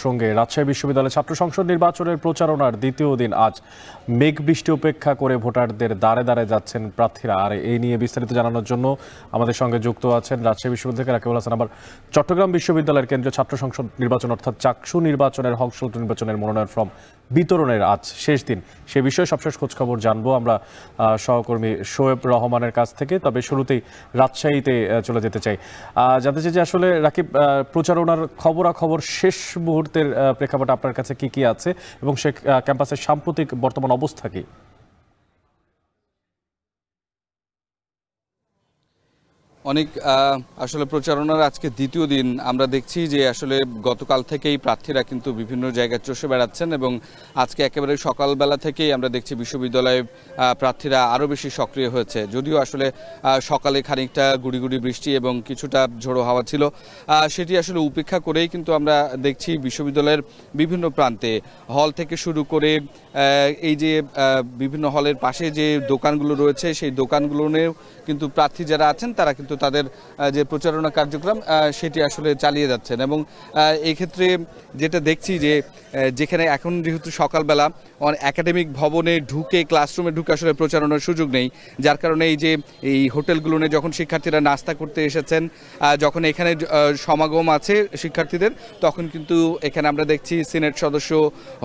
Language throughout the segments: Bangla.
সঙ্গে রাজশাহী বিশ্ববিদ্যালয় ছাত্র সংসদ নির্বাচনের প্রচারণার দ্বিতীয় দিন আজ মেঘ বৃষ্টি উপেক্ষা করে ভোটারদের দ্বারে দ্বারে যাচ্ছেন প্রার্থীরা। আর এই নিয়ে বিস্তারিত জানানোর জন্য আমাদের সঙ্গে যুক্ত আছেন রাজশাহী বিশ্ববিদ্যালয় থেকে রাকিবুল হাসান, আবার চট্টগ্রাম বিশ্ববিদ্যালয়ের কেন্দ্রীয় ছাত্র সংসদ নির্বাচন অর্থাৎ চাকসু নির্বাচনের সংসদ নির্বাচনের মনোনয়ন ফর্ম বিতরণের আজ শেষ দিন। সে বিষয়ে সবশেষ খোঁজখবর জানবো আমরা সহকর্মী শোয়েব রহমানের কাছ থেকে। তবে শুরুতেই রাজশাহীতে চলে যেতে চাই, জানতে চাই যে আসলে রাকিব, প্রচারণার খবরাখবর শেষ মুহূর্তের প্রেক্ষাপটে আপনার কাছে কি কি আছে এবং সে ক্যাম্পাসের সাম্প্রতিক বর্তমান অবস্থা কি? অনেক আসলে প্রচারণার আজকে দ্বিতীয় দিন আমরা দেখছি যে আসলে গতকাল থেকেই প্রার্থীরা কিন্তু বিভিন্ন জায়গায় চষে বেড়াচ্ছেন এবং আজকে একেবারে সকালবেলা থেকেই আমরা দেখছি বিশ্ববিদ্যালয়ে প্রার্থীরা আরও বেশি সক্রিয় হয়েছে। যদিও আসলে সকালে খানিকটা গুড়ি গুড়ি বৃষ্টি এবং কিছুটা ঝোড়ো হাওয়া ছিল, সেটি আসলে উপেক্ষা করেই কিন্তু আমরা দেখছি বিশ্ববিদ্যালয়ের বিভিন্ন প্রান্তে হল থেকে শুরু করে এই যে বিভিন্ন হলের পাশে যে দোকানগুলো রয়েছে সেই দোকানগুলোনেও কিন্তু প্রার্থী যারা আছেন তারা কিন্তু তাদের যে প্রচারণা কার্যক্রম সেটি আসলে চালিয়ে যাচ্ছেন। এবং এই ক্ষেত্রে যেটা দেখছি যে যেখানে এখন যেহেতু সকালবেলা একাডেমিক ভবনে ঢুকে ক্লাসরুমে ঢুকে আসলে প্রচারণার সুযোগ নেই, যার কারণে এই যে এই হোটেলগুলোনে যখন শিক্ষার্থীরা নাস্তা করতে এসেছেন, যখন এখানে সমাগম আছে শিক্ষার্থীদের, তখন কিন্তু এখানে আমরা দেখছি সিনেট সদস্য,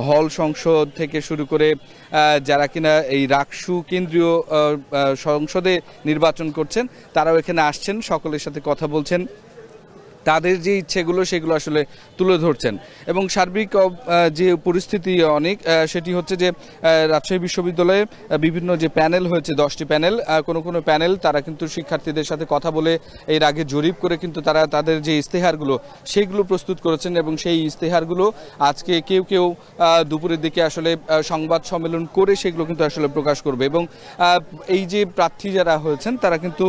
হল সংসদ থেকে শুরু করে যারা কিনা এই রাকসু কেন্দ্রীয় সংসদে নির্বাচন করছেন তারাও এখানে আসছেন, সকলের সাথে কথা বলছেন, তাদের যে ইচ্ছেগুলো সেগুলো আসলে তুলে ধরছেন। এবং সার্বিক যে পরিস্থিতি অনেক সেটি হচ্ছে যে রাজশাহী বিশ্ববিদ্যালয়ে বিভিন্ন যে প্যানেল হয়েছে 10টি প্যানেল, কোনো প্যানেল তারা কিন্তু শিক্ষার্থীদের সাথে কথা বলে এর আগে জরিপ করে কিন্তু তারা তাদের যে ইস্তেহারগুলো সেগুলো প্রস্তুত করেছেন এবং সেই ইস্তেহারগুলো আজকে কেউ কেউ দুপুরের দিকে আসলে সংবাদ সম্মেলন করে সেগুলো কিন্তু আসলে প্রকাশ করবে। এবং এই যে প্রার্থী যারা হয়েছেন তারা কিন্তু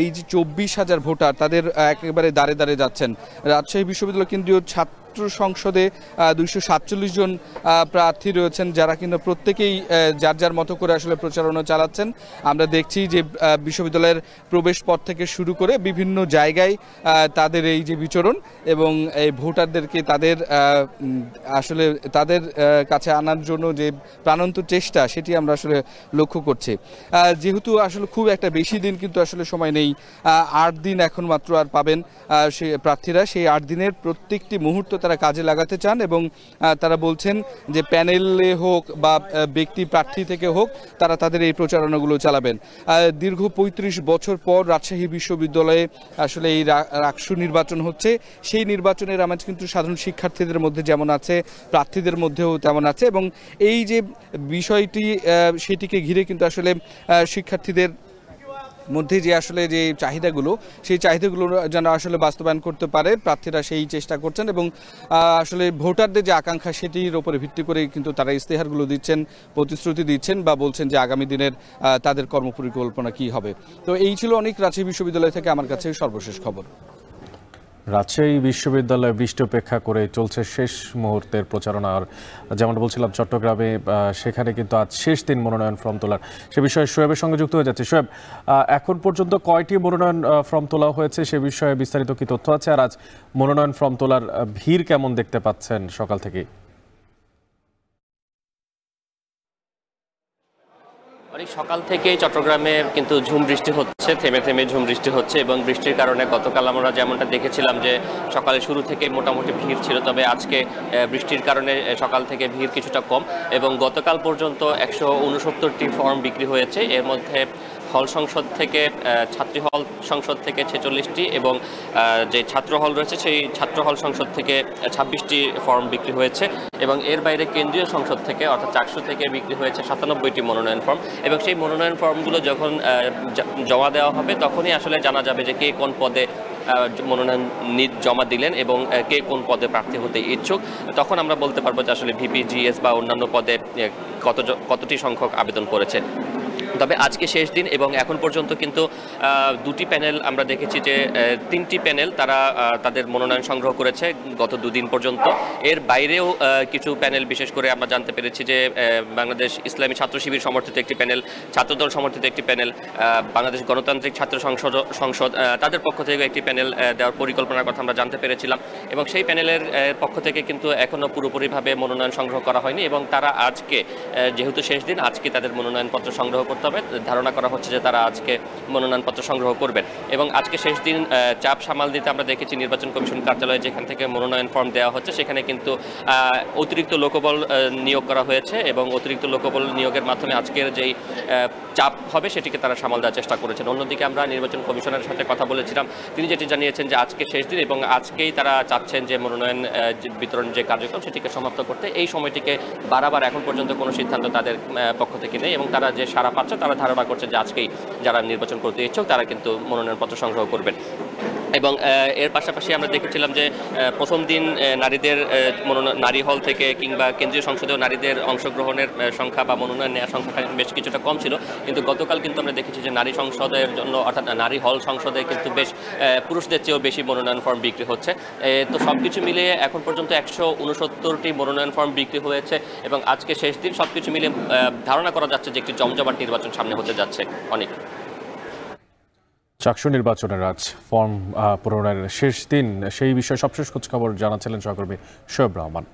এই যে 24,000 ভোটার তাদের একেবারে দাঁড়ে দাঁড়ে যাচ্ছেন। রাজশাহী বিশ্ববিদ্যালয় কেন্দ্রীয় ছাত্র সংসদে 247 জন প্রার্থী রয়েছেন যারা কিন্তু প্রত্যেকেই যার যার মতো করে আসলে প্রচারণা চালাচ্ছেন। আমরা দেখছি যে বিশ্ববিদ্যালয়ের প্রবেশ পথ থেকে শুরু করে বিভিন্ন জায়গায় তাদের এই যে বিচরণ এবং এই ভোটারদেরকে তাদের আসলে তাদের কাছে আনার জন্য যে প্রাণান্ত চেষ্টা সেটি আমরা আসলে লক্ষ্য করছি। যেহেতু আসলে খুব একটা বেশি দিন কিন্তু আসলে সময় নেই, 8 দিন এখন মাত্র আর পাবেন সে প্রার্থীরা, সেই 8 দিনের প্রত্যেকটি মুহূর্ত তারা কাজে লাগাতে চান এবং তারা বলছেন যে প্যানেলে হোক বা ব্যক্তি প্রার্থী থেকে হোক তারা তাদের এই প্রচারণাগুলো চালাবেন। দীর্ঘ 35 বছর পর রাজশাহী বিশ্ববিদ্যালয়ে আসলে এই রাকসু নির্বাচন হচ্ছে, সেই নির্বাচনের আমেজ কিন্তু সাধারণ শিক্ষার্থীদের মধ্যে যেমন আছে প্রার্থীদের মধ্যেও তেমন আছে। এবং এই যে বিষয়টি সেটিকে ঘিরে কিন্তু আসলে শিক্ষার্থীদের মধ্যে যে আসলে যে চাহিদাগুলো সেই চাহিদাগুলো যেন আসলে বাস্তবায়ন করতে পারে প্রার্থীরা সেই চেষ্টা করছেন এবং আসলে ভোটারদের যে আকাঙ্ক্ষা সেটির উপরে ভিত্তি করে কিন্তু তারা ইস্তেহারগুলো দিচ্ছেন, প্রতিশ্রুতি দিচ্ছেন বা বলছেন যে আগামী দিনের তাদের কর্মপরিকল্পনা কি হবে। তো এই ছিল অনেক রাজশাহী বিশ্ববিদ্যালয় থেকে আমার কাছে সর্বশেষ খবর। রাজশাহী বিশ্ববিদ্যালয়ে বৃষ্টি উপেক্ষা করে চলছে শেষ মুহূর্তের প্রচারণা। আর যেমন বলছিলাম চট্টগ্রামে সেখানে কিন্তু আজ শেষ দিন মনোনয়ন ফর্ম তোলার, সে বিষয়ে শোয়েবের সঙ্গে যুক্ত হয়ে যাচ্ছে। শোয়েব, এখন পর্যন্ত কয়টি মনোনয়ন ফর্ম তোলা হয়েছে সে বিষয়ে বিস্তারিত কি তথ্য আছে? আর আজ মনোনয়ন ফর্ম তোলার ভিড় কেমন দেখতে পাচ্ছেন সকাল থেকেই? অনেক সকাল থেকেই চট্টগ্রামে কিন্তু ঝুম বৃষ্টি হচ্ছে, থেমে থেমে ঝুম বৃষ্টি হচ্ছে এবং বৃষ্টির কারণে গতকাল আমরা যেমনটা দেখেছিলাম যে সকালে শুরু থেকে মোটামুটি ভিড় ছিল, তবে আজকে বৃষ্টির কারণে সকাল থেকে ভিড় কিছুটা কম এবং গতকাল পর্যন্ত 169টি ফর্ম বিক্রি হয়েছে। এর মধ্যে হল সংসদ থেকে ছাত্রী হল সংসদ থেকে 46টি এবং যে ছাত্র হল রয়েছে সেই ছাত্র হল সংসদ থেকে 26টি ফর্ম বিক্রি হয়েছে এবং এর বাইরে কেন্দ্রীয় সংসদ থেকে অর্থাৎ চাকসু থেকে বিক্রি হয়েছে 97টি মনোনয়ন ফর্ম। এবং সেই মনোনয়ন ফর্মগুলো যখন জমা দেওয়া হবে তখনই আসলে জানা যাবে যে কে কোন পদে মনোনয়ন জমা দিলেন এবং কে কোন পদে প্রার্থী হতে ইচ্ছুক। তখন আমরা বলতে পারবো যে আসলে ভিপি, জিএস বা অন্যান্য পদে কতটি সংখ্যক আবেদন করেছে। তবে আজকে শেষ দিন এবং এখন পর্যন্ত কিন্তু দুটি প্যানেল আমরা দেখেছি যে তিনটি প্যানেল তারা তাদের মনোনয়ন সংগ্রহ করেছে গত দুদিন পর্যন্ত। এর বাইরেও কিছু প্যানেল, বিশেষ করে আমরা জানতে পেরেছি যে বাংলাদেশ ইসলামী ছাত্র শিবির সমর্থিত একটি প্যানেল, ছাত্রদল সমর্থিত একটি প্যানেল, বাংলাদেশ গণতান্ত্রিক ছাত্র সংসদ তাদের পক্ষ থেকে একটি প্যানেল দেওয়ার পরিকল্পনার কথা আমরা জানতে পেরেছিলাম এবং সেই প্যানেলের পক্ষ থেকে কিন্তু এখনও পুরোপুরিভাবে মনোনয়ন সংগ্রহ করা হয়নি এবং তারা আজকে, যেহেতু শেষ দিন, আজকে তাদের মনোনয়নপত্র সংগ্রহ করতে হবে। ধারণা করা হচ্ছে যে তারা আজকে মনোনয়নপত্র সংগ্রহ করবেন এবং আজকে শেষ দিন চাপ সামাল দিতে আমরা দেখেছি নির্বাচন কমিশন কার্যালয়ে যেখান থেকে মনোনয়ন ফর্ম দেওয়া হচ্ছে সেখানে কিন্তু অতিরিক্ত লোকবল নিয়োগ করা হয়েছে এবং অতিরিক্ত লোকবল নিয়োগের মাধ্যমে আজকের যেই চাপ হবে সেটিকে তারা সামাল দেওয়ার চেষ্টা করেছেন। অন্যদিকে আমরা নির্বাচন কমিশনের সাথে কথা বলেছিলাম, তিনি যেটি জানিয়েছেন যে আজকে শেষ দিন এবং আজকেই তারা চাচ্ছেন যে মনোনয়ন বিতরণ যে কার্যক্রম সেটিকে সমাপ্ত করতে। এই সময়টিকে বাড়াবার এখন পর্যন্ত কোনো সিদ্ধান্ত তাদের পক্ষ থেকে নেই এবং তারা যে সাড়া পাচ্ছে তারা ধারণা করছে যে আজকেই যারা নির্বাচন করতে ইচ্ছুক তারা কিন্তু মনোনয়নপত্র সংগ্রহ করবেন। এবং এর পাশাপাশি আমরা দেখেছিলাম যে প্রথম দিন নারীদের নারী হল থেকে কিংবা কেন্দ্রীয় সংসদেও নারীদের অংশগ্রহণের সংখ্যা বা মনোনয়ন নেওয়ার সংখ্যাটা বেশ কিছুটা কম ছিল, কিন্তু গতকাল কিন্তু আমরা দেখেছি যে নারী সংসদের জন্য, অর্থাৎ নারী হল সংসদে কিন্তু বেশ পুরুষদের চেয়েও বেশি মনোনয়ন ফর্ম বিক্রি হচ্ছে। তো সব কিছু মিলিয়ে এখন পর্যন্ত 169টি মনোনয়ন ফর্ম বিক্রি হয়েছে এবং আজকে শেষ দিন। সব কিছু মিলিয়ে ধারণা করা যাচ্ছে যে একটি জমজমাট নির্বাচন সামনে হতে যাচ্ছে। অনেক চাকসু নির্বাচনের আজ ফর্ম পূরণের শেষ দিন, সেই বিষয়ে সবশেষ খোঁজখবর জানাচ্ছিলেন সহকর্মী শোয়েব রহমান।